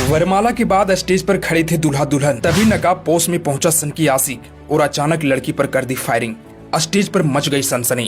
वरमाला के बाद स्टेज पर खड़े थे दूल्हा दुल्हन, तभी नकाब पोस्ट में पहुंचा सनकी आशिक और अचानक लड़की पर कर दी फायरिंग। स्टेज पर मच गई सनसनी।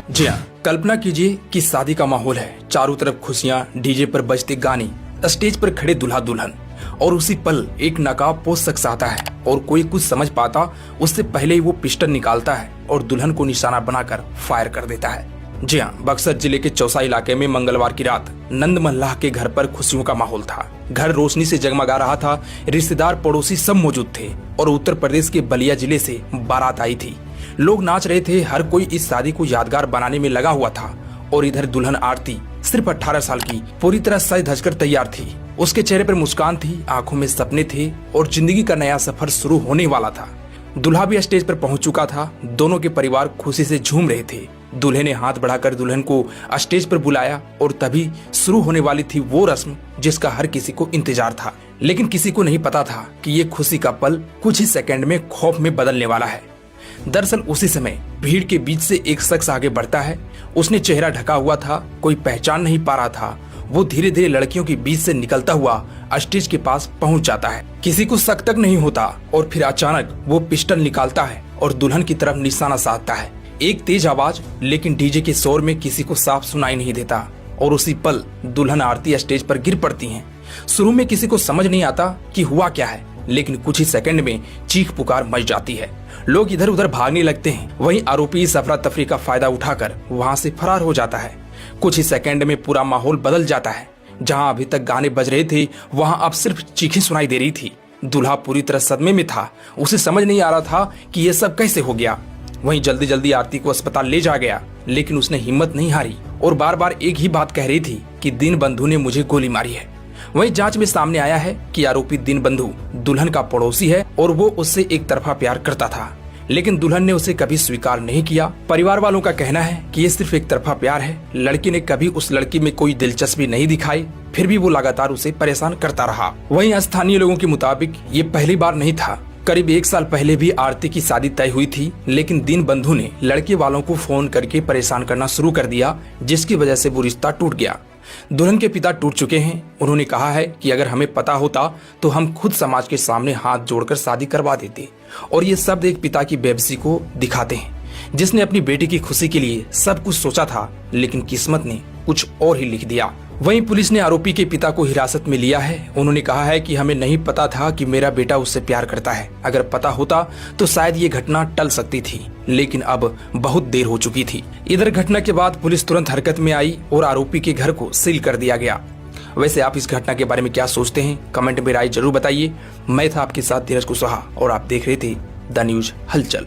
जी हाँ, कल्पना कीजिए कि शादी का माहौल है, चारों तरफ खुशियां, डीजे पर बजते गाने, स्टेज पर खड़े दूल्हा दुल्हन, और उसी पल एक नकाब पोस्ट शख्स आता है और कोई कुछ समझ पाता उससे पहले ही वो पिस्टल निकालता है और दुल्हन को निशाना बनाकर फायर कर देता है। जी हाँ, बक्सर जिले के चौसा इलाके में मंगलवार की रात नंद मल्लाह के घर पर खुशियों का माहौल था। घर रोशनी से जगमगा रहा था, रिश्तेदार पड़ोसी सब मौजूद थे और उत्तर प्रदेश के बलिया जिले से बारात आई थी। लोग नाच रहे थे, हर कोई इस शादी को यादगार बनाने में लगा हुआ था। और इधर दुल्हन आरती सिर्फ 18 साल की पूरी तरह सज धज कर तैयार थी। उसके चेहरे पर मुस्कान थी, आंखों में सपने थे और जिंदगी का नया सफर शुरू होने वाला था। दूल्हा भी स्टेज पर पहुंच चुका था। दोनों के परिवार खुशी से झूम रहे थे। दूल्हे ने हाथ बढ़ाकर दुल्हन को स्टेज पर बुलाया और तभी शुरू होने वाली थी वो रस्म जिसका हर किसी को इंतजार था। लेकिन किसी को नहीं पता था कि ये खुशी का पल कुछ ही सेकंड में खौफ में बदलने वाला है। दरअसल उसी समय भीड़ के बीच से एक शख्स आगे बढ़ता है। उसने चेहरा ढका हुआ था, कोई पहचान नहीं पा रहा था। वो धीरे धीरे लड़कियों के बीच से निकलता हुआ स्टेज के पास पहुंच जाता है। किसी को शक तक नहीं होता और फिर अचानक वो पिस्टल निकालता है और दुल्हन की तरफ निशाना साधता है। एक तेज आवाज, लेकिन डीजे के शोर में किसी को साफ सुनाई नहीं देता और उसी पल दुल्हन आरती स्टेज पर गिर पड़ती हैं। शुरू में किसी को समझ नहीं आता कि हुआ क्या है, लेकिन कुछ ही सेकंड में चीख पुकार मच जाती है। लोग इधर उधर भागने लगते हैं। वहीं आरोपी इस अफरा तफरी का फायदा उठाकर वहां से फरार हो जाता है। कुछ ही सेकंड में पूरा माहौल बदल जाता है। जहां अभी तक गाने बज रहे थे वहां अब सिर्फ चीखें सुनाई दे रही थी। दूल्हा पूरी तरह सदमे में था। उसे समझ नहीं आ रहा था कि यह सब कैसे हो गया। वहीं जल्दी जल्दी आरती को अस्पताल ले जा गया, लेकिन उसने हिम्मत नहीं हारी और बार बार एक ही बात कह रही थी कि दीनबंधु ने मुझे गोली मारी है। वहीं जांच में सामने आया है कि आरोपी दीनबंधु दुल्हन का पड़ोसी है और वो उससे एक तरफा प्यार करता था, लेकिन दुल्हन ने उसे कभी स्वीकार नहीं किया। परिवार वालों का कहना है कि ये सिर्फ एक तरफा प्यार है। लड़की ने कभी उस लड़की में कोई दिलचस्पी नहीं दिखाई, फिर भी वो लगातार उसे परेशान करता रहा। वहीं स्थानीय लोगों के मुताबिक ये पहली बार नहीं था। करीब 1 साल पहले भी आरती की शादी तय हुई थी, लेकिन दीनबंधु ने लड़के वालों को फोन करके परेशान करना शुरू कर दिया, जिसकी वजह से वो रिश्ता टूट गया। दुल्हन के पिता टूट चुके हैं। उन्होंने कहा है कि अगर हमें पता होता तो हम खुद समाज के सामने हाथ जोड़कर शादी करवा देते। और ये शब्द एक पिता की बेबसी को दिखाते हैं, जिसने अपनी बेटी की खुशी के लिए सब कुछ सोचा था, लेकिन किस्मत ने कुछ और ही लिख दिया। वहीं पुलिस ने आरोपी के पिता को हिरासत में लिया है। उन्होंने कहा है कि हमें नहीं पता था कि मेरा बेटा उससे प्यार करता है। अगर पता होता तो शायद ये घटना टल सकती थी, लेकिन अब बहुत देर हो चुकी थी। इधर घटना के बाद पुलिस तुरंत हरकत में आई और आरोपी के घर को सील कर दिया गया। वैसे आप इस घटना के बारे में क्या सोचते हैं? कमेंट में राय जरूर बताइए। मैं था आपके साथ धीरज कुशवाहा और आप देख रहे थे द न्यूज हलचल।